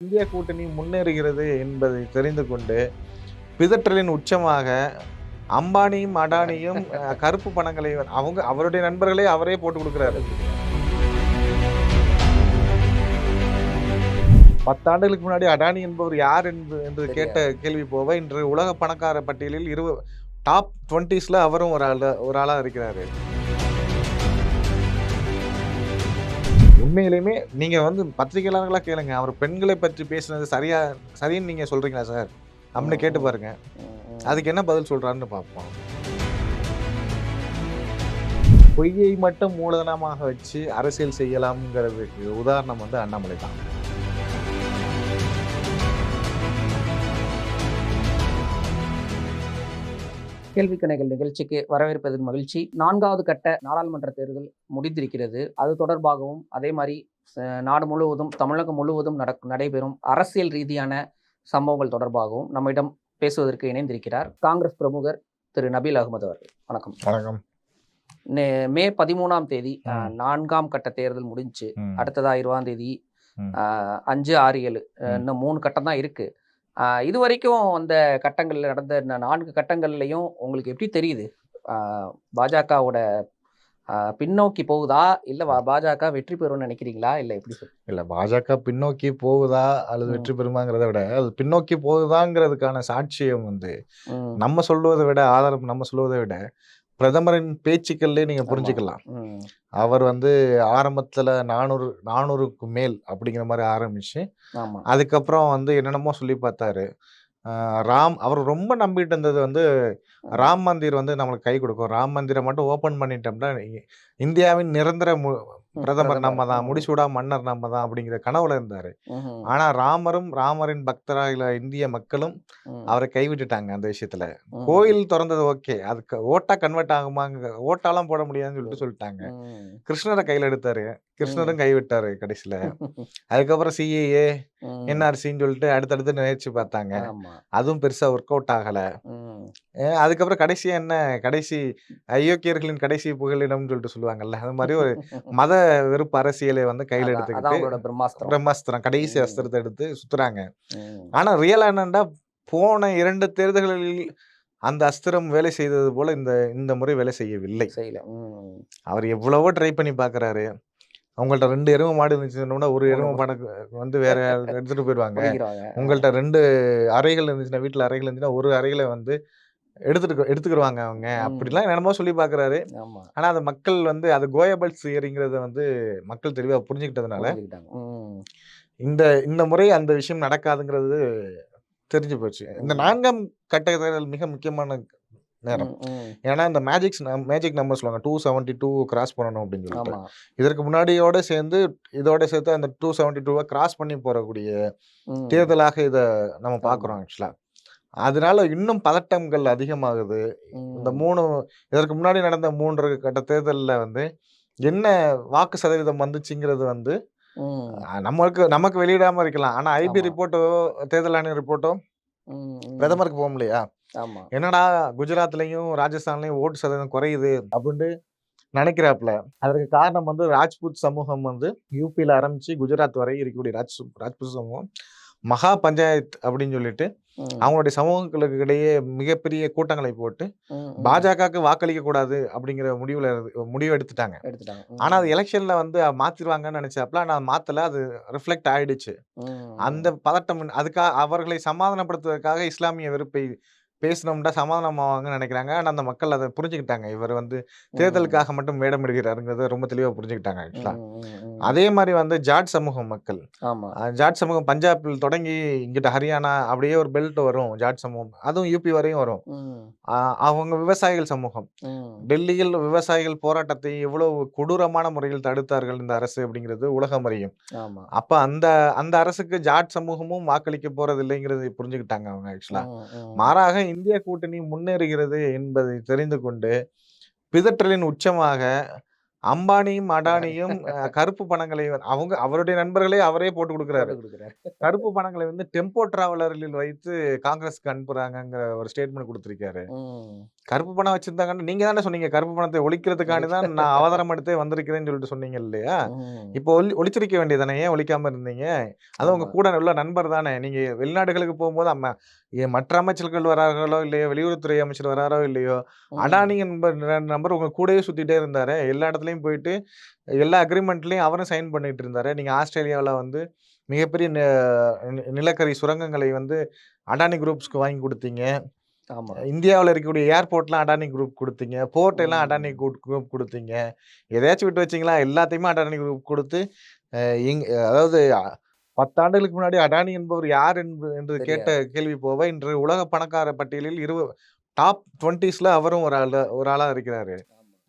இந்திய கூட்டணி முன்னேறுகிறது என்பதை தெரிந்து கொண்டு பிதற்றலின் உச்சமாக அம்பானியும் அடானியும் கருப்பு பணங்களை அவருடைய நண்பர்களே அவரே போட்டு கொடுக்கிறாரு. 10 ஆண்டுகளுக்கு முன்னாடி அடானி என்பவர் யார் என்று கேட்ட கேள்வி போக இன்று உலக பணக்கார பட்டியலில் டாப் 20ஸ்ல அவரும் ஒரு ஆளா இருக்கிறாரு. உண்மையிலுமே நீங்க பத்திரிகையாளர்களா கேளுங்க, அவர் பெண்களை பற்றி பேசினது சரின்னு நீங்க சொல்றீங்களா சார் அப்படின்னு கேட்டு பாருங்க, அதுக்கு என்ன பதில் சொல்றாருன்னு பார்ப்போம். பொய்யை மட்டும் மூலதனமாக வச்சு அரசியல் செய்யலாம்ங்கிறதுக்கு உதாரணம் அண்ணாமலை தான். கேள்விக்கணைகள் நிகழ்ச்சிக்கு வரவேற்பதின் மகிழ்ச்சி. 4வது கட்ட நாடாளுமன்ற தேர்தல் முடிந்திருக்கிறது. அது தொடர்பாகவும் அதே மாதிரி நாடு முழுவதும் தமிழகம் முழுவதும் நடைபெறும் அரசியல் ரீதியான சம்பவங்கள் தொடர்பாகவும் நம்மிடம் பேசுவதற்கு இணைந்திருக்கிறார் காங்கிரஸ் பிரமுகர் திரு நபீல் அகமது அவர்கள். வணக்கம். வணக்கம். மே 13ஆம் தேதி 4ஆம் கட்ட தேர்தல் முடிஞ்சு, அடுத்ததா 20ஆம் தேதி 5, 6, 7 இன்னும் 3 கட்டம் தான் இருக்கு. இது வரைக்கும் அந்த கட்டங்களில் நடந்த 4 கட்டங்கள்லையும் உங்களுக்கு எப்படி தெரியுது? பாஜகவோட பின்னோக்கி போகுதா இல்ல பாஜக வெற்றி பெறும்னு நினைக்கிறீங்களா? இல்ல எப்படி இல்ல பாஜக பின்னோக்கி போகுதா அல்லது வெற்றி பெறுமாங்கிறத விட அது பின்னோக்கி போகுதாங்கிறதுக்கான சாட்சியம் நம்ம சொல்வதை விட ஆதாரம் நம்ம சொல்வதை விட பிரதமரின் பேச்சுக்கள்லேயே நீங்க புரிஞ்சுக்கலாம். அவர் ஆரம்பத்துல 400க்கு மேல் அப்படிங்கிற மாதிரி ஆரம்பிச்சு அதுக்கப்புறம் என்னென்னமோ சொல்லி பார்த்தாரு. அவர் ரொம்ப நம்பிட்டு இருந்தது ராம் மந்திர் நம்மளுக்கு கை கொடுக்கும், ராம் மந்திரை மட்டும் ஓபன் பண்ணிட்டோம்னா இந்தியாவின் நிரந்தர பிரதமர் நம்ம தான், முடிசூடா மன்னர் நம்ம தான் அப்படிங்கிற கனவுல இருந்தாரு. ஆனா ராமரின் பக்தராக இந்திய மக்களும் அவரை கைவிட்டுட்டாங்க. அந்த விஷயத்துல கோயில் திறந்தது ஓகே, அதுக்கு ஓட்டா கன்வெர்ட் ஆகுமாங்க, ஓட்டாலாம் போட முடியாதுன்னு சொல்லிட்டாங்க. கிருஷ்ணரை கையில எடுத்தாரு, கிருஷ்ணரும் கைவிட்டாரு கடைசியில. அதுக்கப்புறம் சிஏஏ என்ஆர்சின்னு சொல்லிட்டு அடுத்தடுத்து முயற்சி பார்த்தாங்க, அதுவும் பெருசா ஒர்க் அவுட் ஆகல. அதுக்கப்புறம் கடைசி அயோக்கியர்களின் கடைசி புகலிடம்னு சொல்லிட்டு சொல்லுவாங்கல்ல, அது மாதிரி ஒரு மத வெறுப்பு அரசியலை கையில எடுத்துக்கிட்டு பிரம்மாஸ்திரம் கடைசி அஸ்திரத்தை எடுத்து சுத்துறாங்க. ஆனா ரியலா என்னன்னா போன 2 தேர்தல்களில் அந்த அஸ்திரம் வேலை செய்தது போல இந்த முறை வேலை செய்யவில்லை. அவர் எவ்வளவோ ட்ரை பண்ணி பாக்குறாரு. உங்கள்ட்ட 2 எருமை மாடு இருந்துச்சுன்னா ஒரு எருமை மாடு வேற எடுத்துட்டு போயிடுவாங்க. உங்கள்ட்ட 2 அறைகள் இருந்துச்சுன்னா, வீட்டுல அறைகள் இருந்துச்சுன்னா ஒரு அறைகளை எடுத்துக்கிடுவாங்க அவங்க. அப்படிலாம் என்னமோ சொல்லி பாக்குறாரு. ஆனா அது மக்கள் அது கோயபல்ஸ் தியரிங்கிறத மக்கள் தெளிவா புரிஞ்சுக்கிட்டதுனால இந்த முறை அந்த விஷயம் நடக்காதுங்கிறது தெரிஞ்சு போச்சு. இந்த 4ஆம் கட்ட தேர்தல் மிக முக்கியமான நேரம். ஏன்னா இந்த மேஜிக் நம்பர் சொல்லுவாங்க, 272 கிராஸ் பண்ணணும் அப்படின்னு சொல்லிட்டு. இதற்கு முன்னாடியோட சேர்ந்து இதோட சேர்த்து அந்த 272 கிராஸ் பண்ணி போறக்கூடிய தேர்தலாக இதை நம்ம பாக்குறோம் ஆக்சுவலா. அதனால இன்னும் பதட்டங்கள் அதிகமாகுது. இந்த இதற்கு முன்னாடி நடந்த 3 கட்ட தேர்தலில் என்ன வாக்கு சதவீதம் வந்துச்சுங்கிறது நமக்கு வெளியிடாம இருக்கலாம். ஆனா ஐபி ரிப்போர்ட்டோ தேர்தல் ஆணைய ரிப்போர்ட்டோ பிரதமருக்கு போக முடியா? என்னடா குஜராத்லயும் ராஜஸ்தான்லயும் ஓட்டு சதவீதம் குறையுது அப்படின்னு நினைக்கிறாப்ல. அதற்கு காரணம் ராஜ்புத் சமூகம் யூபியில ஆரம்பிச்சு குஜராத் வரை இருக்கக்கூடிய ராஜ்புத் சமூகம் மகா பஞ்சாயத் அப்படின்னு சொல்லிட்டு அவங்களுடைய சமூகங்களுக்கு இடையே மிகப்பெரிய கூட்டங்களை போட்டு பாஜகவுக்கு வாக்களிக்க கூடாது அப்படிங்கிற முடிவு எடுத்துட்டாங்க. ஆனா அது எலெக்ஷன்ல மாத்திருவாங்கன்னு நினைச்சாப்ல. ஆனா மாத்தல, அது ரிஃப்ளெக்ட் ஆயிடுச்சு. அந்த பதட்டம் அதுக்காக அவர்களை சமாதானப்படுத்துவதற்காக இஸ்லாமிய வெறுப்பை பேசணும்னா சமாதானம் ஆவாங்கன்னு நினைக்கிறாங்க. ஆனா அந்த மக்கள் அதை புரிஞ்சுக்கிட்டாங்க. இவர் தேர்தலுக்காக மட்டும் வேடம் எடுக்கிறாருங்கிறத ரொம்ப தெளிவா புரிஞ்சுக்கிட்டாங்க ஆக்சுவலா. அதே மாதிரி ஜாட் சமூக மக்கள், ஜாட் சமூகம் பஞ்சாபில் தொடங்கி இங்கிட்ட ஹரியானா அப்படியே ஒரு பெல்ட் வரும் ஜாட் சமூகம், அதுவும் யூபி வரையும் வரும். அவங்க விவசாயிகள் சமூகம், டெல்லியில் விவசாயிகள் போராட்டத்தை எவ்வளவு கொடூரமான முறையில் தடுத்தார்கள் இந்த அரசு அப்படிங்கிறது உலகம் அறியும். அப்ப அந்த அரசுக்கு ஜாட் சமூகமும் வாக்களிக்க போறது இல்லைங்கிறது புரிஞ்சுக்கிட்டாங்க அவங்க ஆக்சுவலா. மாறாக இந்திய கூட்டணி முன்னேறுகிறது என்பதை தெரிந்து கொண்டு பிதற்றலின் உச்சமாக அம்பானியும் அடானியும் கருப்பு பணங்களை அவருடைய நண்பர்களே அவரே போட்டு கொடுக்கிறாரு. கருப்பு பணங்களை டெம்போ டிராவலரில் வைத்து காங்கிரஸ்க்கு அனுப்புறாங்கிற ஒரு ஸ்டேட்மெண்ட் கொடுத்திருக்காரு. கருப்பு பணம் வச்சிருந்தாங்கன்னு நீங்க தானே சொன்னீங்க. கருப்பு பணத்தை ஒழிக்கிறதுக்காண்டி தான் நான் அவதாரம் எடுத்தே வந்திருக்கிறேன்னு சொல்லிட்டு சொன்னீங்க இல்லையா? இப்போ ஒழிச்சிருக்க வேண்டியதானே? ஏன் ஒழிக்காம இருந்தீங்க? அதுவும் உங்க கூட உள்ள நண்பர் தானே. நீங்க வெளிநாடுகளுக்கு போகும்போது மற்ற அமைச்சர்கள் வரார்களோ இல்லையோ, வெளியுறவுத்துறை அமைச்சர் வராரோ இல்லையோ, அடானி நபர் உங்க கூடயே சுத்திட்டே இருந்தாரே. எல்லா இடத்துலயும் போயிட்டு எல்லா அக்ரீமெண்ட்லயும் அவரும் சைன் பண்ணிட்டு இருந்தாரு. நீங்க ஆஸ்திரேலியாவுல வந்து மிகப்பெரிய நிலக்கரி சுரங்கங்களை வந்து அடானி குரூப்ஸ்க்கு வாங்கி குடுத்தீங்க. ஆமா. இந்தியாவுல இருக்கக்கூடிய ஏர்போர்ட்லாம் அடானி குரூப் குடுத்தீங்க. போர்ட் எல்லாம் அடானி குரூப் குடுத்தீங்க. எதையாச்சும் விட்டு வச்சீங்களா? எல்லாத்தையுமே அடானி குரூப் குடுத்து, அ இங் அதாவது 10 ஆண்டுகளுக்கு முன்னாடி அடானி என்பவர் யார் என்று கேட்ட தெரியாது. கேள்வி போக, இன்று உலக பணக்கார பட்டியலில் டாப் 20ஸ்ல அவரும் ஒரு ஆளா இருக்கிறாரு.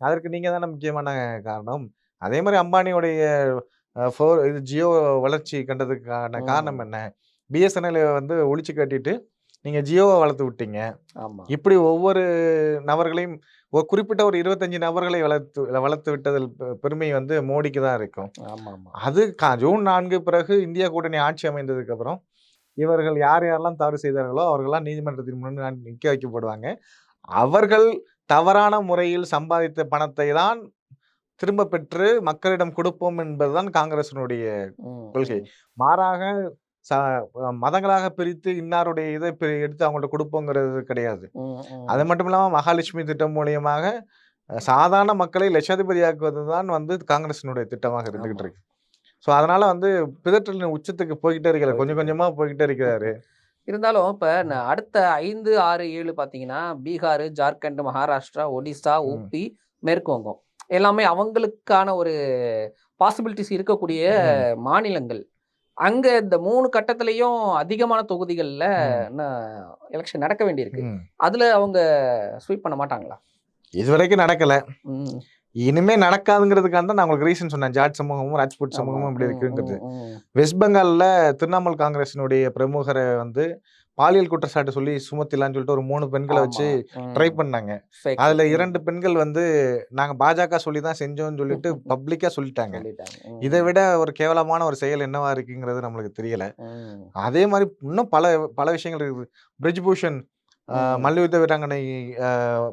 அதற்கு நீங்க தானே முக்கியமான காரணம். அதே மாரி அம்பானியுடைய இது ஜியோ வளர்ச்சி கண்டதுக்கான காரணம் ம். என்ன? பிஎஸ்என்எல் வந்து ஒழிச்சு கட்டிட்டு, நீங்க ஜியோவ வளர்த்து விட்டீங்க. ஆமா. இப்படி ஒவ்வொரு நபர்களையும் குறிப்பிட்ட ஒரு 25 நபர்களை வளர்த்து விட்டதில் பெருமை வந்து மோடிக்கு தான் இருக்கும். ஆமாமா. அது ஜூன் 4 பிறகு இந்தியா கூட்டணி ஆட்சி அமைந்ததுக்கு அப்புறம், இவர்கள் யார் யாரெல்லாம் தவறு செய்தார்களோ, அவர்கள்லாம் நீதிமன்றத்தின் முன் நிக்க வைக்கப்படுவாங்க. அவர்கள் தவறான முறையில் சம்பாதித்த பணத்தை தான் திரும்ப பெற்று மக்களிடம் கொடுப்போம் என்பதுதான் காங்கிரசினுடைய கொள்கை. மாறாக ச மதங்களாக பிரித்து இன்னாருடைய இத எடுத்து அவங்கள்ட்ட குடுப்போங்கிறது கிடையாது. அது மட்டும் இல்லாம மகாலட்சுமி திட்டம் மூலியமாக சாதாரண மக்களை லட்சாதிபதியாக்குவது தான் வந்து காங்கிரசினுடைய திட்டமாக இருந்துகிட்டு ஆமா. இருக்கு. ஸோ அதனால வந்து பிதற்றலின் உச்சத்துக்கு போய்க்கிட்டே இருக்கிறார். கொஞ்சம் போயிட்டு கொஞ்சமா போய்க்கிட்டே இருக்கிறாரு. இருந்தாலும் இப்ப அடுத்த 5, 6, 7 பார்த்தீங்கன்னா, பீகார், ஜார்க்கண்ட், மகாராஷ்டிரா, ஒடிசா, ம். ஊபி, மேற்கு வங்கம். எல்லாமே அவங்களுக்கான ஒரு பாசிபிலிட்டிஸ் இருக்கக்கூடிய ம். மாநிலங்கள். அங்க இந்த 3 கட்டத்திலயும் அதிகமான தொகுதிகள்ல ம். இன்னும் எலக்ஷன் நடக்க வேண்டியிருக்கு. ம். அதுல அவங்க ஸ்வீப் பண்ண மாட்டாங்களா? இதுவரைக்கும் நடக்கல. ம். இனிமே நடக்காதுங்கிறதுக்காக தான் நான் உங்களுக்கு ரீசன் சொன்னேன். ஜாட் சமூகமும், ராஜ்புட் ஆமா. சமூகமும் இப்படி ம், இருக்குங்கிறது. ம், ம். வெஸ்ட் பெங்கால்ல திரிணாமுல் காங்கிரஸினுடைய பிரமுகர வந்து பாலியல் குற்றச்சாட்டு சொல்லி சுமத்திலான்னு சொல்லிட்டு ஒரு 3 பெண்கள வச்சு ஆமா. ட்ரை பண்ணாங்க. ஃபேக். அதுல 2 பெண்கள் வந்து நாங்க பாஜக சொல்லி தான் செஞ்சோம்னு சொல்லிட்டு பப்ளிக்கா சொல்லிட்டாங்க. சொல்லிட்டாங்க. இத விட ஒரு கேவலமான ஒரு செயல் என்னவா இருக்குங்கிறது நம்மளுக்கு தெரியல. ம். அதே மாரி இன்னும் பல பல விஷயங்கள் இருக்குது. பிரிஜ்பூஷன் ம். மல்யுத்த வீராங்கனை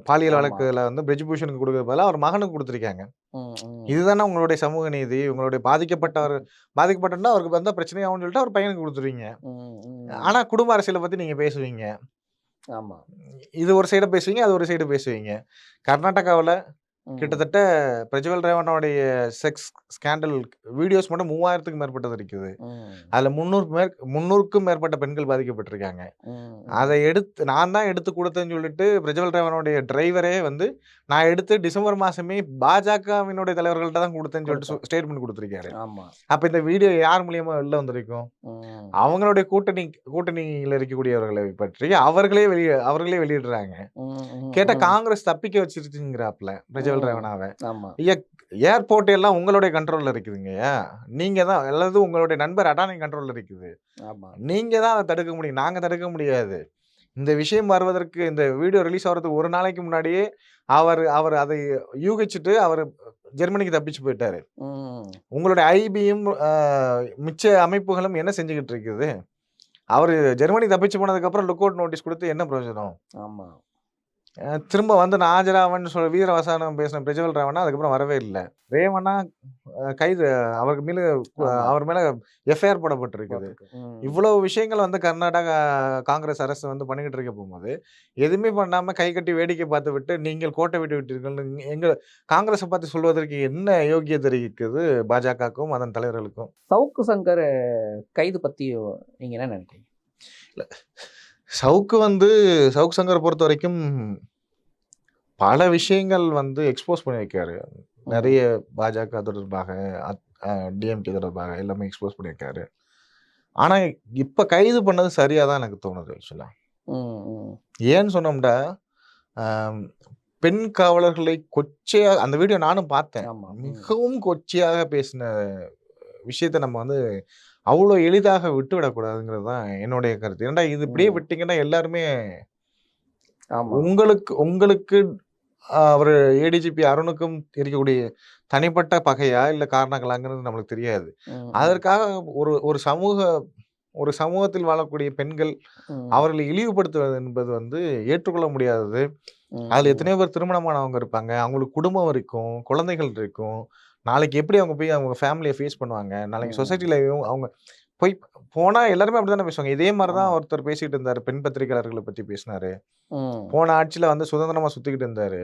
பாலியல் ஆமா. வழக்குல வந்து பிரிஜ்பூஷனுக்கு குடுக்கறதுக்கு பதிலா அவர் மகனுக்கு குடுத்துருக்காங்க. ம், ம். இதுதானே உங்களுடைய சமூக நீதி. உங்களுடைய பாதிக்கப்பட்டா அவருக்கு வந்தா பிரச்சனை ஆகும்னு சொல்லிட்டு அவர் பையனுக்கு குடுத்துருவீங்க. ம், ம். ஆனா குடும்ப அரசியல பத்தி நீங்க பேசுவீங்க. ஆமா. இது ஒரு சைடு பேசுவீங்க, அது ஒரு சைடு பேசுவீங்க. கர்நாடகாவுல ம். கிட்டத்தட்ட பிரஜ்வல் ரேவண்ணோடைய செக்ஸ் ஸ்கேண்டல் வீடியோஸ் மட்டும் 3000த்துக்கும் மேற்பட்டது இருக்குது. ம். அதுல 300க்கும் மேற்பட்ட பெண்கள் பாதிக்கப்பட்டிருக்காங்க. ம், அத நான் தான் எடுத்து குடுத்தேன்னு சொல்லிட்டு பிரஜ்வல் ரேவண்ணோடைய டிரைவரே வந்து, நான் எடுத்து டிசம்பர் மாசமே பாஜகவினுடைய தலைவர்கள்ட்ட தான் குடுத்தேன்னு சொல்லிட்டு கொடுத்தேன். ஸ்டேட்மெண்ட் குடுத்திருக்காரு. ஆமா. அப்ப இந்த வீடியோ யார் மூலியமா வெளில வந்திருக்கும்? ம். அவங்களுடைய கூட்டணியில இருக்கக்கூடியவர்களை பற்றி அவர்களே வெளியிடுறாங்க. ம், ம், கேட்டா ம். காங்கிரஸ் தப்பிக்க வச்சிருச்சுங்கிறாப்ல பிரஜ்வல் ம். ரேவண்ணாவ. ஆமா. ஐயா ஏர்போர்ட் எல்லாம் உங்களுடைய கண்ட்ரோல்ல இருக்குதுங்கய்யா. நீங்க தான் எல்லாத்தும் உங்களுடைய நண்பர் அடானி கண்ட்ரோல்ல இருக்குது. ஆமா. நீங்க தான் அத தடுக்க முடியும். நாங்க தடுக்க முடியாது. இந்த விஷயம் வருவதற்கு இந்த வீடியோ ரிலீஸ் ஆவறதுக்கு 1 நாளைக்கு முன்னாடியே அவர் அதை யூகிச்சுட்டு ஜெர்மனிக்கு தப்பிச்சு போயிட்டாரு. ம். உங்களுடைய ஐபியும் மிச்ச அமைப்புகளும் என்ன செஞ்சுகிட்டு இருக்குது? அவரு ஜெர்மனி தப்பிச்சு போனதுக்கு அப்புறம் லுக் அவுட் நோட்டீஸ் குடுத்து என்ன பிரயோஜனம்? ஆமா. திரும்ப வந்து நான் ஆஜராவேன்னு சொல்லி வீரவசனம் பேசின பிரஜ்வல் ரேவண்ணா அதுக்கப்புறம் வரவே இல்ல. ரேவண்ணா கைது அவருக்கு மேல ஆமா. அவர் மேல எஃப்ஐஆர் போடப்பட்டிருக்குது. போட்டிருக்கு. ம். இவ்வளவு விஷயங்கள் வந்து கர்நாடகா காங்கிரஸ் அரசு வந்து பண்ணிக்கிட்டு இருக்க போகும்போது, எதுவுமே பண்ணாம கை கட்டி வேடிக்கை பார்த்துவிட்டு, நீங்கள் கோட்டை விட்டு விட்டீர்கள். எங்க காங்கிரஸ பார்த்து சொல்வதற்கு என்ன யோக்கியதை இருக்குது பாஜகவுக்கும், அதன் தலைவர்களுக்கும்? சவுக்கு சங்கர் கைது பத்தி நீங்க என்ன நினைக்கிறீங்க? இல்ல. சவுக்கு சங்கர பொறுத்தவரைக்கும் பல விஷயங்கள் வந்து எக்ஸ்போஸ் பண்ணி வைக்காரு. ம். நெறைய பாஜக தொடர்பாக, அத் அ டிஎம்கே தொடர்பாக எல்லாமே எக்ஸ்போஸ் பண்ணியிருக்காரு. ஆனா, இப்ப கைது பண்ணது சரியா தான் எனக்கு தோணுது ஆக்சுவலா. ம், ம். ஏன்னு சொன்னோம்னா, அ பெண் காவலர்களை கொச்சையா அந்த வீடியோ நானும் பார்த்தேன். ஆமா. ம். மிகவும் கொச்சையாக பேசின விஷயத்த நம்ம வந்து அவ்ளோ எளிதாக விட்டுவிடக்கூடாதுங்கிறது தான் என்னுடைய கருத்து. ஏன்டா இது இப்படியே ம். விட்டீங்கன்னா எல்லாருமே ஆமா. உங்களுக்கு உங்களுக்கு அவரு ஏடிஜிபி அருணுக்கும் இருக்கக்கூடிய தனிப்பட்ட பகையா, இல்ல காரணங்களாங்கிறது நம்மளுக்கு தெரியாது. ம், ம். அதற்காக ஒரு ஒரு சமூகத்தில் வாழக்கூடிய பெண்கள் ம். அவர்களை இழிவுபடுத்துவது என்பது வந்து ஏற்றுக்கொள்ள முடியாதது. அதுல எத்தனையோ பேர் திருமணமானவங்க இருப்பாங்க. அவங்களுக்கு குடும்பம் இருக்கும், குழந்தைகள் இருக்கும். நாளைக்கு எப்படி அவங்க போய் அவங்க ஃபேமிலிய ஃபேஸ் பண்ணுவாங்க? நாளைக்கு சொசைட்டிலயும் அவங்க போய் போனா எல்லாருமே அப்படித்தானே பேசுவாங்க. இதே மாரி தான் ஒருத்தர் பேசிட்டு இருந்தாரு. பெண் பத்திரிகையாளர்கள பத்தி பேசினாரு. போன ஆட்சியில வந்து சுதந்திரமா சுத்திக்கிட்டு இருந்தாரு.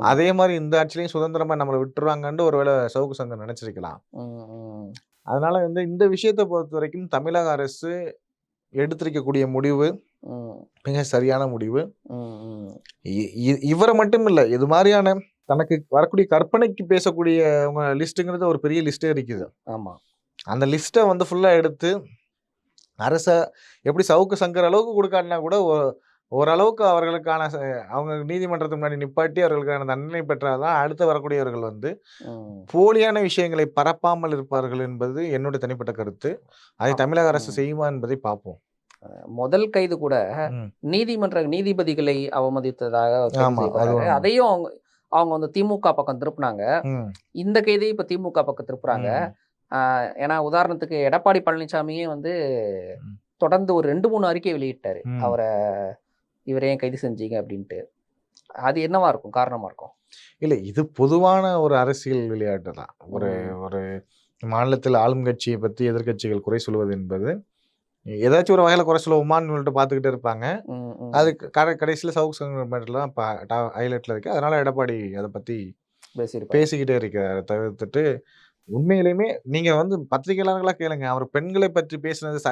அதே மாரி இந்த ஆட்சியிலயும் சுதந்திரமா நம்மள விட்டுருவாங்கன்னு ஒருவேளை சவுக்கு சங்கர் நினைச்சிருக்கலாம். அதனால வந்து இந்த விஷயத்த பொறுத்தவரைக்கும் தமிழக அரசு எடுத்திருக்கக்கூடிய முடிவு மிக சரியான முடிவு. இவர மட்டும் இல்ல. இது மாரியான தனக்கு வரக்கூடிய கற்பனைக்கு பேசக்கூடியவங்க லிஸ்ட்ங்கிறது ஒரு பெரிய லிஸ்டே இருக்குது. ஆமா. அந்த லிஸ்ட்ட வந்து ஃபுல்லா எடுத்து அரச எப்படி சவுக்கு சங்கர் அளவுக்கு குடுக்காட்டினா கூட ஓரளவுக்கு அவர்களுக்கான அவங்க நீதிமன்றத்துக்கு முன்னாடி நிப்பாட்டி அவர்களுக்கான தண்டனை பெற்றால் தான் அடுத்து வரக்கூடியவர்கள் வந்து போலியான விஷயங்களை பரப்பாமல் இருப்பார்கள் என்பது என்னுடைய தனிப்பட்ட கருத்து. அதை தமிழக அரசு செய்யுமா என்பதை பார்ப்போம். முதல் கைது கூட நீதிமன்ற நீதிபதிகளை அவமதித்ததாக அதையும் அவங்க வந்து திமுக பக்கம் திருப்பினாங்க. இந்த கைதையும் இப்ப திமுக பக்கம் திருப்புறாங்க. ஏன்னா உதாரணத்துக்கு எடப்பாடி பழனிசாமியே வந்து தொடர்ந்து ஒரு 2-3 அறிக்கை வெளியிட்டாரு. இவரே கைது செஞ்சீங்க அப்படின்ட்டு. அது என்னவா இருக்கும், காரணமா இருக்கும்? இல்ல, இது பொதுவான ஒரு அரசியல் விளையாட்டு தான். ஒரு மாநிலத்தில் ஆளும் கட்சியை பத்தி எதிர்கட்சிகள் குறை சொல்வது என்பது ஏதாச்சும் ஒரு வகையில குறை சொல்லுவோமான்னு சொல்லிட்டு பார்த்துக்கிட்டே இருப்பாங்க. அது கடைசியில் சவுக்கு சங்கர் மேட்டர்ல தான் ஹைலைட்ல இருக்கு. அதனால எடப்பாடி அதை பத்தி பேசிக்கிட்டே இருக்காரு. தவிர்த்துட்டு உண்மையிலுமே நீங்க வந்து பத்திரிகையாளர்களா கேளுங்க. அவர் பெண்களை பற்றி பேசுனது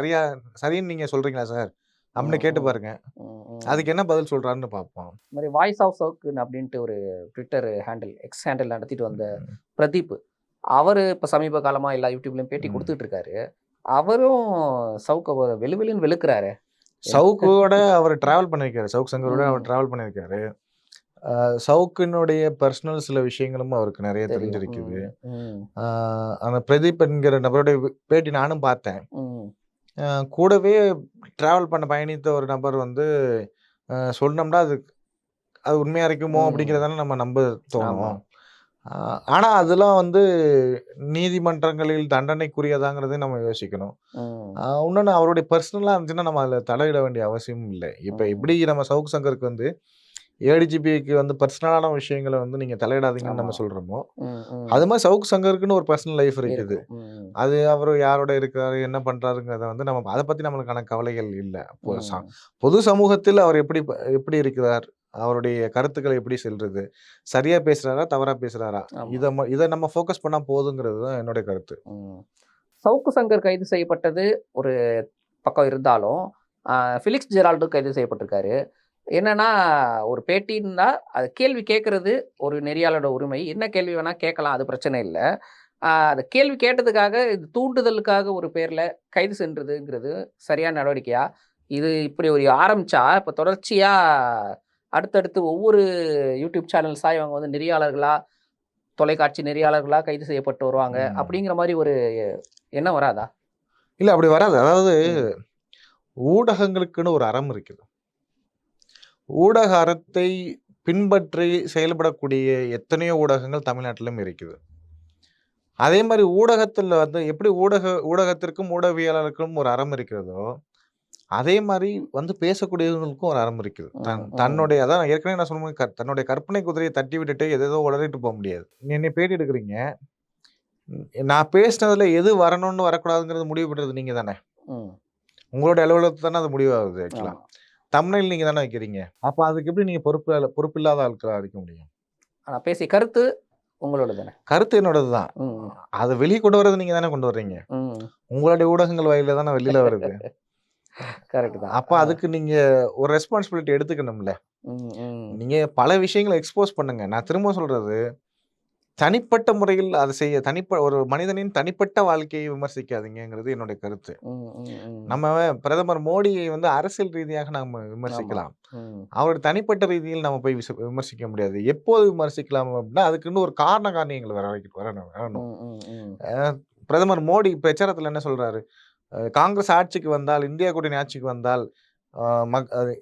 சரின்னு நீங்க சொல்றீங்களா சார் அப்படின்னு கேட்டு பாருங்க. அதுக்கு என்ன பதில் சொல்றாருன்னு பார்ப்போம். இந்த மாதிரி வாய்ஸ் ஆஃப் சவுக்கு அப்படின்ட்டு ஒரு ட்விட்டர் ஹேண்டில், எக்ஸ் ஹேண்டில் நடத்திட்டு வந்த பிரதீப், அவரு இப்ப சமீப காலமா எல்லா யூடியூப்லயும் பேட்டி கொடுத்துட்டு இருக்காரு. அவரும் சவுக்க வெளுன்னு வெளுக்கிறாரு. சவுக்கோட அவர் டிராவல் பண்ணிருக்காரு. சவுக் சங்கரோட அவர் டிராவல் பண்ணிருக்காரு. சவுக்கினுடைய பர்சனல் சில விஷயங்களும் அவருக்கு நிறைய தெரிஞ்சிருக்குது. அந்த பிரதீப் என்கிற நபருடைய பேட்டி நானும் பார்த்தேன். கூடவே டிராவல் பண்ண பயணித்த ஒரு நபர் வந்து சொன்னோம்னா அது உண்மையா இருக்குமோ அப்படிங்கிறதால நம்ம நம்ப தோணும். ஆனா அதெல்லாம் வந்து நீதிமன்றங்களில் தண்டனைக்குரியதாங்கிறதை நம்ம யோசிக்கணும். இன்னொன்னு அவருடைய பர்சனலா இருந்துச்சுன்னா நம்ம அதில் தலையிட வேண்டிய அவசியம் இல்லை. இப்ப எப்படி நம்ம சவுக்கு சங்கருக்கு வந்து ஏடிஜிபிக்கு வந்து பர்சனலான விஷயங்களை வந்து நீங்க தலையிடாதீங்கன்னு நம்ம சொல்றோமோ, அது மாதிரி சவுக்கு சங்கருக்குன்னு ஒரு பர்சனல் லைஃப் இருக்குது. அது அவர் யாரோட இருக்காரு, என்ன பண்றாருங்கிறத வந்து நம்ம அதை பத்தி நம்மளுக்கான கவலைகள் இல்லை. பொது சமூகத்தில் அவர் எப்படி இருக்கிறார், அவருடைய கருத்துக்களை எப்படி செல்றது, சரியா பேசுறாரா தவறா பேசுறாரா, இதை நம்ம ஃபோக்கஸ் பண்ணா போதுங்கிறது தான் என்னுடைய கருத்து. சவுக்கு சங்கர் கைது செய்யப்பட்டது ஒரு பக்கம் இருந்தாலும் ஃபிலிக்ஸ் ஜெரால்டும் கைது செய்யப்பட்டிருக்காரு. என்னன்னா ஒரு பேட்டின்னா அது கேள்வி கேட்கறது ஒரு நெறியாளரோட உரிமை. என்ன கேள்வி வேணா கேட்கலாம், அது பிரச்சனை இல்லை. அந்த கேள்வி கேட்டதுக்காக இது தூண்டுதலுக்காக ஒரு பேர்ல கைது சென்றதுங்கிறது சரியான நடவடிக்கையா? இது இப்படி ஒரு ஆரம்பிச்சா இப்போ தொடர்ச்சியா அடுத்தடுத்து ஒவ்வொரு யூடியூப் சேனல்ஸா இவங்க வந்து நெறியாளர்களா, தொலைக்காட்சி நெறியாளர்களா கைது செய்யப்பட்டு வருவாங்க அப்படிங்கிற மாதிரி ஒரு எண்ணம் வராதா? இல்லை, அப்படி வராது. அதாவது ஊடகங்களுக்குன்னு ஒரு அறம் இருக்குது. ஊடக அறத்தை பின்பற்றி செயல்படக்கூடிய எத்தனையோ ஊடகங்கள் தமிழ்நாட்டிலும் இருக்குது. அதே மாதிரி ஊடகத்தில் வந்து எப்படி ஊடகத்திற்கும் ஊடகவியலாளருக்கும் ஒரு அறம் இருக்கிறதோ, அதே மாதிரி வந்து பேசக்கூடியவங்களுக்கும் ஒரு அறம் இருக்குது. தன்னுடைய அதான் ஏற்கனவே நான் சொன்ன தன்னுடைய கற்பனை குதிரையை தட்டி விட்டுட்டு எதோ உளறிட்டு போக முடியாது. நீ என்னை பேட்டி எடுக்கிறீங்க, நான் பேசினதுல எது வரணும்னு வரக்கூடாதுங்கிறது முடிவு பண்றது நீங்க தானே. உங்களுடைய அலுவலகத்துல தானே அது முடிவாகுது. ஆக்சுவலா தம்ப்நெயில் நீங்க தானே வைக்கிறீங்க. அப்ப அதுக்கு எப்படி நீங்க பொறுப்பில்லாத ஆட்களா இருக்க முடியும்? பேசிய கருத்து உங்களோட தானே. கருத்து என்னோடது தான். அதை வெளியே கொண்டு வர்றது நீங்க தானே கொண்டு வர்றீங்க. உங்களுடைய ஊடகங்கள் வாயில தானே வெளியில வருது. கரெக்ட் தான். அப்ப அதுக்கு நீங்க ஒரு ரெஸ்பான்சிபிலிட்டி எடுத்துக்கணும்ல. நீங்க பல விஷயங்களை எக்ஸ்போஸ் பண்ணுங்க. நான் திரும்ப சொல்றது, தனிப்பட்ட முறையில் அதை செய்ய ஒரு மனிதனின் தனிப்பட்ட வாழ்க்கையை விமர்சிக்காதீங்கிறது என்னுடைய கருத்து. நம்ம பிரதமர் மோடியை வந்து அரசியல் ரீதியாக நம்ம விமர்சிக்கலாம். அவருடைய தனிப்பட்ட ரீதியில் நம்ம போய் விமர்சிக்க முடியாது. எப்போது விமர்சிக்கலாம் அப்படின்னா அதுக்குன்னு ஒரு காரணங்கள் வரணும். பிரதமர் மோடி பிரச்சாரத்தில் என்ன சொல்றாரு, காங்கிரஸ் ஆட்சிக்கு வந்தால், இந்தியா கூட்டணி ஆட்சிக்கு வந்தால்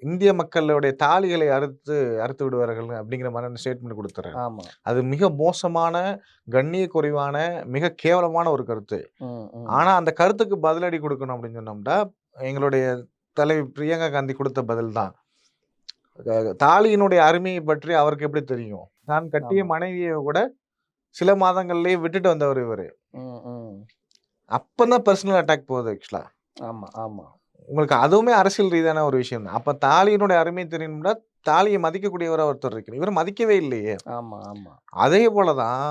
இந்திய மக்களுடைய தாலிகளை அறுத்து விடுவார்கள் அப்படிங்கிற மாதிரி ஸ்டேட்மெண்ட் கொடுத்துறாரு. அது மிக மோசமான, கண்ணிய குறைவான, மிக கேவலமான ஒரு கருத்து. ஆனா அந்த கருத்துக்கு பதிலடி கொடுக்கணும் அப்படின்னு சொன்னோம்னா எங்களுடைய தலைவி பிரியங்கா காந்தி கொடுத்த பதில் தான். தாலியினுடைய அருமையை பற்றி அவருக்கு எப்படி தெரியும்? தான் கட்டிய மனைவியை கூட சில மாதங்கள்லயே விட்டுட்டு வந்தவர் இவரு. அப்பதான் பர்சனல் அட்டாக் போகுது ஆக்சுவலா. ஆமா, ஆமா. உங்களுக்கு அதுவுமே அரசியல் ரீதியான ஒரு விஷயம் தான். அப்ப தாலியினுடைய அருமை தெரியணும்னா, தாலிய மதிக்கக்கூடியவரா ஒருத்தர் இருக்கணும். இவரு மதிக்கவே இல்லையே! ஆமா, ஆமா. அதே போல தான்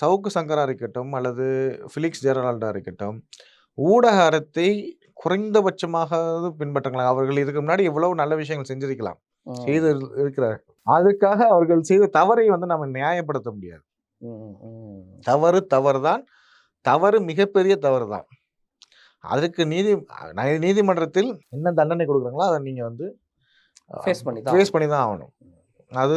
சவுக்கு சங்கரா இருக்கட்டும், அல்லது ஃபிலிக்ஸ் ஜெரலால்டா இருக்கட்டும், ஊடக அறத்தை குறைந்தபட்சமாவது பின்பற்றுங்களா. அவர்கள் இதுக்கு முன்னாடி எவ்வளவு நல்ல விஷயங்கள் செஞ்சிருக்கலாம். செய்து இருக்கிறார். அதுக்காக அவர்கள் செய்த தவறை வந்து நம்ம நியாயப்படுத்த முடியாது. தவறு தவறுதான். தவறு மிகப்பெரிய தவறு தான். அதுக்கு நீதிமன்றத்தில் என்ன தண்டனை குடுக்குறாங்களோ, அத நீங்க வந்து ஃபேஸ் பண்ணி தான் ஆவணும். அது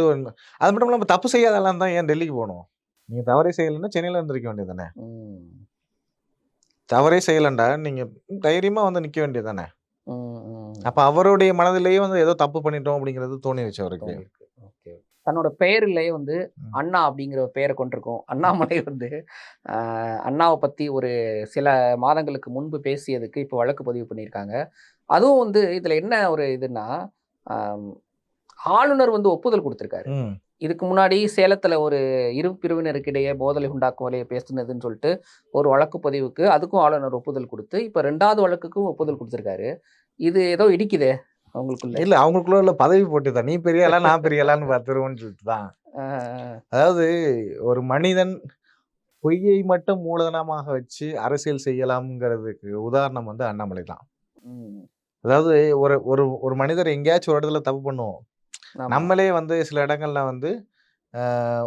மட்டும் இல்லாம தப்பு செய்யாதெல்லாம் தான் ஏன் டெல்லிக்கு போணும்? நீங்க தவறே செய்யலன்னா சென்னையில இருந்திருக்க வேண்டியது தானே. தவறே செய்யலண்டா நீங்க தைரியமா வந்து நிக்க வேண்டியது தானே. அப்ப அவருடைய மனதிலேயே வந்து ஏதோ தப்பு பண்ணிட்டோம் அப்படிங்கிறது தோணிருச்சு அவருக்கு. தன்னோட பெயரிலேயே வந்து அண்ணா அப்படிங்கிற பெயரை கொண்டிருக்கும். அண்ணாமலை வந்து அண்ணாவை பத்தி ஒரு சில மாதங்களுக்கு முன்பு பேசியதுக்கு இப்போ வழக்கு பதிவு பண்ணியிருக்காங்க. அதுவும் வந்து இதுல என்ன ஒரு இதுன்னா, ஆளுநர் வந்து ஒப்புதல் கொடுத்திருக்காரு. இதுக்கு முன்னாடி சேலத்துல ஒரு இரு பிரிவினருக்கிடையே போதலை உண்டாக்கும் வகையை பேசுனதுன்னு சொல்லிட்டு ஒரு வழக்கு பதிவுக்கு அதுக்கும் ஆளுநர் ஒப்புதல் கொடுத்து, இப்ப 2வது வழக்குக்கும் ஒப்புதல் கொடுத்திருக்காரு. இது ஏதோ இடிக்குதே அவங்களுக்குள்ள. இல்ல அவங்களுக்குள்ள பதவி போட்டி தான். நீ பெரிய ஆளா, நான் பெரிய ஆளான்னு பார்த்துருவோம்னு சொல்லிட்டு தான். அதாவது ஒரு மனிதன் பொய்யை மட்டும் மூலதனமாக வச்சு அரசியல் செய்யலாம்ங்கிறதுக்கு உதாரணம் வந்து அண்ணாமலை தான். அதாவது ஒரு ஒரு ஒரு மனிதர் எங்கேயாச்சும் ஒரு இடத்துல தப்பு பண்ணுவோம். நம்மளே வந்து சில இடங்கள்ல வந்து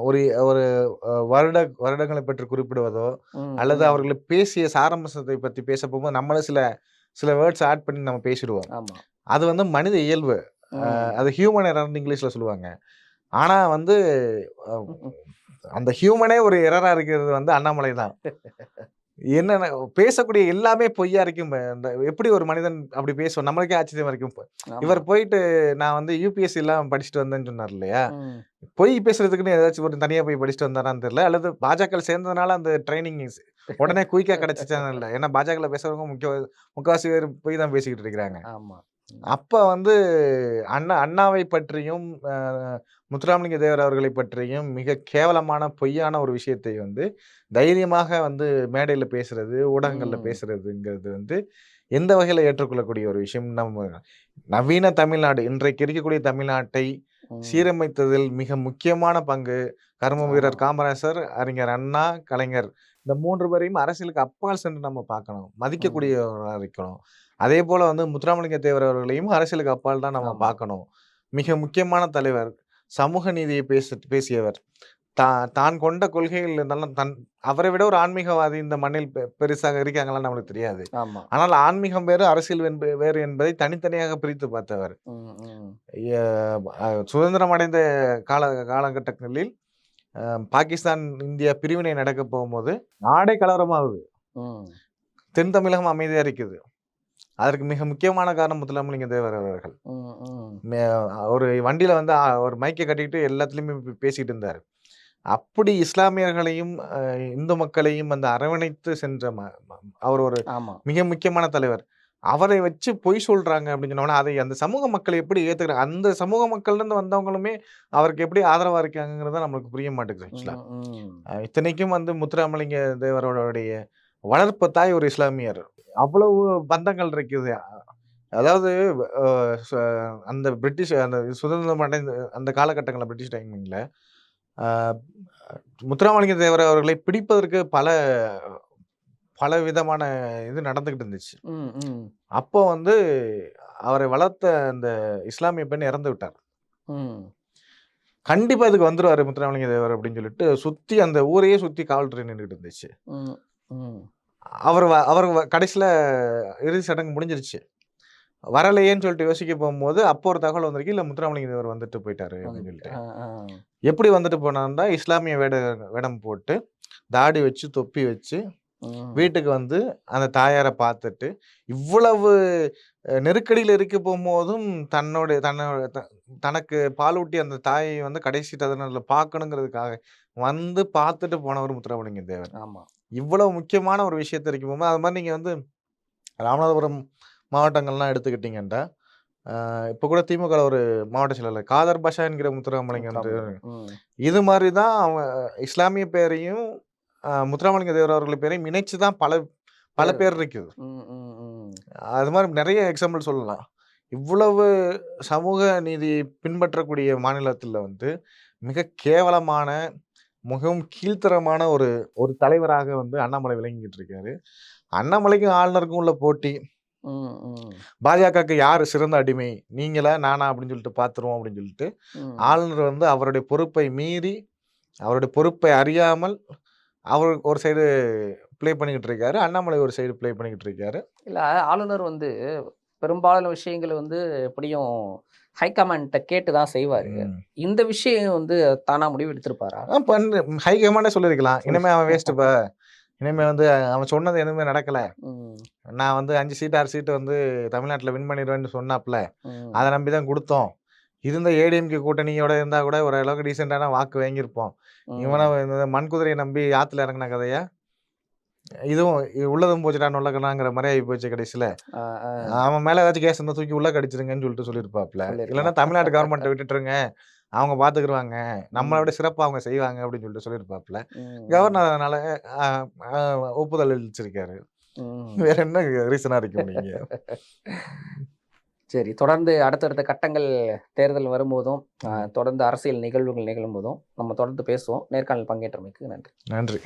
ஒரு ஒரு வருடங்களை பற்றி குறிப்பிடுவதோ, அல்லது அவர்கள் பேசிய சாராம்சத்தை பத்தி பேச போகும்போது நம்மளே சில வேர்ட்ஸ் ஆட் பண்ணி நம்ம பேசிடுவோம். அது வந்து மனித இயல்பு. அது ஹியூமன் எரர்ன்னு இங்கிலீஷ்ல சொல்லுவாங்க. ஆனா வந்து அந்த ஹியூமனே ஒரு எரரா இருக்கிறது வந்து அண்ணாமலை தான். என்னன்னா பேசக்கூடிய எல்லாமே பொய்யா இருக்கும். எப்படி ஒரு மனிதன் அப்படி பேசுவான்? நம்மளுக்கே ஆச்சரியமா இருக்கும். இவர் போயிட்டு நான் வந்து யுபிஎஸ்சி எல்லாம் படிச்சுட்டு வந்தேன்னு சொன்னார் இல்லையா? பொய் பேசுறதுக்குன்னு ஏதாச்சும் ஒரு தனியா போய் படிச்சுட்டு வந்தாரான்னு தெரியல. அல்லது பாஜக சேர்ந்ததுனால அந்த ட்ரைனிங் உடனே குயிக்கா கிடைச்சிச்சான்னு இல்ல. ஏன்னா பாஜக பேசுறவங்க முக்காவாசி பேர் பொய் தான் பேசிக்கிட்டு இருக்கிறாங்க. அப்ப வந்து அண்ணாவை பற்றியும் முத்துராமலிங்க தேவர் அவர்களை பற்றியும் மிக கேவலமான பொய்யான ஒரு விஷயத்தை வந்து தைரியமாக வந்து மேடையில பேசுறது, ஊடகங்கள்ல பேசுறதுங்கிறது வந்து எந்த வகையில ஏற்றுக்கொள்ளக்கூடிய ஒரு விஷயம். நம்ம நவீன தமிழ்நாடு இன்றைக்கு இருக்கக்கூடிய தமிழ்நாட்டை சீரமைத்ததில் மிக முக்கியமான பங்கு கர்ம வீரர் காமராசர், அறிஞர் அண்ணா, கலைஞர் இந்த 3 பேரையும் அரசியலுக்கு அப்பால் சென்று நம்ம பார்க்கணும். மதிக்கக்கூடியவர்களா இருக்கணும். அதே போல வந்து முத்துராமலிங்க தேவர் அவர்களையும் அரசியலுக்கு அப்பால் தான் நம்ம பார்க்கணும். மிக முக்கியமான தலைவர், சமூக நீதியை பேசியவர். தான் கொண்ட கொள்கைகள் இருந்தாலும் அவரை விட ஒரு ஆன்மீகவாதி இந்த மண்ணில் பெருசாக இருக்காங்களான்னு நம்மளுக்கு தெரியாது. ஆனால் ஆன்மீகம் வேறு, அரசியல் வேறு என்பதை தனித்தனியாக பிரித்து பார்த்தவர். சுதந்திரம் அடைந்த காலகட்டங்களில் பாகிஸ்தான் இந்தியா பிரிவினை நடக்க போகும்போது நாடே கலவரமாகுது. தென் தமிழகம் அமைதியா இருக்குது. அதற்கு மிக முக்கியமான காரணம் முத்துராமலிங்க தேவர் அவர்கள். ஒரு வண்டியில வந்து ஒரு மைக்கை கட்டிக்கிட்டு எல்லாத்துலயுமே பேசிட்டு இருந்தாரு. அப்படி இஸ்லாமியர்களையும் இந்து மக்களையும் வந்து அரவணைத்து சென்ற அவர் ஒரு மிக முக்கியமான தலைவர். அவரை வச்சு பொய் சொல்றாங்க அப்படின்னு சொன்னோம்னா அதை அந்த சமூக மக்கள் எப்படி ஏத்துக்கிறாங்க? அந்த சமூக மக்கள்ல இருந்து வந்தவங்களுமே அவருக்கு எப்படி ஆதரவா இருக்காங்கிறத நம்மளுக்கு புரிய மாட்டேங்குது ஆக்சுவலா. இத்தனைக்கும் வந்து முத்துராமலிங்க தேவரோடைய வளர்ப்பு தாய் ஒரு இஸ்லாமியர். அவ்வளவு பந்தங்கள் இருக்குது. அதாவது அந்த பிரிட்டிஷ் அந்த சுதந்திரம் அடைந்த அந்த காலகட்டங்கள்ல பிரிட்டிஷ் டைமிங்ல முத்துராமலிங்க தேவர் அவர்களை பிடிப்பதற்கு பல விதமான இது நடந்துகிட்டு இருந்துச்சு. அப்போ வந்து அவரை வளர்த்த அந்த இஸ்லாமிய பெண் இறந்து விட்டார். கண்டிப்பா இதுக்கு வந்துருவாரு முத்துராமலிங்க தேவர் அப்படின்னு சொல்லிட்டு சுத்தி அந்த ஊரையே சுத்தி காவல்துறை நின்றுட்டு இருந்துச்சு. அவர் கடைசியில இறுதி சடங்கு முடிஞ்சிருச்சு. வரலையேன்னு சொல்லிட்டு யோசிக்க போகும்போது அப்போ ஒரு தகவல் வந்திருக்கு, இல்ல முத்துராமலிங்க தேவர் வந்துட்டு போயிட்டாரு அப்படின்னு சொல்லிட்டு. எப்படி வந்துட்டு போனாருன்னா இஸ்லாமிய வேடம் போட்டு தாடி வச்சு தொப்பி வச்சு வீட்டுக்கு வந்து அந்த தாயாரை பார்த்துட்டு இவ்வளவு நெருக்கடியில் இருக்க போகும்போதும் தனக்கு பாலூட்டி அந்த தாயை வந்து கடைசி தருணத்துல பார்க்கணுங்கிறதுக்காக வந்து பார்த்துட்டு போனவர் முத்துராமலிங்க தேவர். இவ்வளவு முக்கியமான ஒரு விஷயத்த இருக்கும் போது அது மாதிரி நீங்க வந்து ராமநாதபுரம் மாவட்டங்கள்லாம் எடுத்துக்கிட்டீங்கன்னா இப்போ கூட திமுக ஒரு மாவட்ட செயலாளர் காதர் பாஷா என்கிற முத்துராமலிங்கம் வந்து ம். இது மாதிரி தான் அவன் இஸ்லாமிய பேரையும் முத்துராமலிங்க தேவர் அவர்கள் பேரையும் இணைச்சு தான் பல பேர் இருக்குது. ம், ம், ம். அது மாதிரி நிறைய எக்ஸாம்பிள் சொல்லலாம். இவ்வளவு சமூக நீதி பின்பற்றக்கூடிய மாநிலத்தில் வந்து மிக கேவலமான, மிகவும் கீழ்த்தரமான ஒரு ஒரு தலைவராக வந்து அண்ணாமலை விளங்கிட்டு இருக்காரு. அண்ணாமலைக்கும் ஆளுநருக்கும் உள்ள போட்டி. ம், ம், பாஜகவுக்கு யாரு சிறந்த அடிமை, நீங்களா நானா அப்படின்னு சொல்லிட்டு பார்த்துருவோம் அப்படின்னு சொல்லிட்டு ம். ஆளுநர் வந்து அவருடைய பொறுப்பை மீறி, அவருடைய பொறுப்பை அறியாமல் அவர் ஒரு சைடு ப்ளே பண்ணிக்கிட்டு இருக்காரு. அண்ணாமலை ஒரு சைடு ப்ளே பண்ணிக்கிட்டு இருக்காரு. இல்ல ஆளுநர் வந்து பெரும்பாலான விஷயங்கள் வந்து எப்படியும் ஹைகமாண்ட்ட கேட்டு தான் செய்வாரு. ம். இந்த விஷயம் வந்து தானா முடிவு எடுத்திருப்பாரா? ஹை கமாண்டே சொல்லியிருக்கலாம். இனிமே அவன் வேஸ்ட்டுப்பா. இனிமே வந்து அவன் சொன்னது எதுவுமே நடக்கல. ம், நான் வந்து 5 சீட் 6 சீட் வந்து தமிழ்நாட்டுல வின் பண்ணிருவேன்னு சொன்னாப்ல. ம், அத நம்பி தான் குடுத்தோம். இருந்த ஏடிஎம்கே கூட்டணியோட இருந்தா கூட ஓரளவுக்கு டீசென்ட்டான வாக்கு வாங்கியிருப்போம். இவன ம். இந்த மண்குதிரைய நம்பி ஆத்துல இறங்குன கதையா? இதுவும் உள்ளதும் போச்சுடா நொல்லக்கண்ணாங்கிற மாரி ஆயி போச்சு கடைசில. ஆ, ஆ. அவன் மேல ஏதாச்சும் கேஸ் இருந்தா தூக்கி உள்ள கடிச்சிருங்கன்னு சொல்லிட்டு சொல்லியிருப்பாப்ல. இல்லன்னா சொல்லியிருக்கலாம். தமிழ்நாடு கவர்மெண்ட்ட விட்டுட்டுருங்க. அவங்க பார்த்துக்குருவாங்க. நம்மள ம், விட சிறப்பா அவங்க செய்வாங்க அப்படின்னு சொல்லிட்டு சொல்லியிருப்பாப்ல. ம், ம், கவர்னர் அதனால அ அ ஒப்புதல் அளிச்சிருக்காரு. ம். வேற என்ன ரீசனா இருக்க முடியுங்க? சரி, தொடர்ந்து அடுத்தடுத்த கட்டங்கள் தேர்தல் வரும்போதும், தொடர்ந்து அரசியல் நிகழ்வுகள் நிகழும்போதும் நம்ம தொடர்ந்து பேசுவோம். நேர்காணல் பங்கேற்றமைக்கு நன்றி. நன்றி.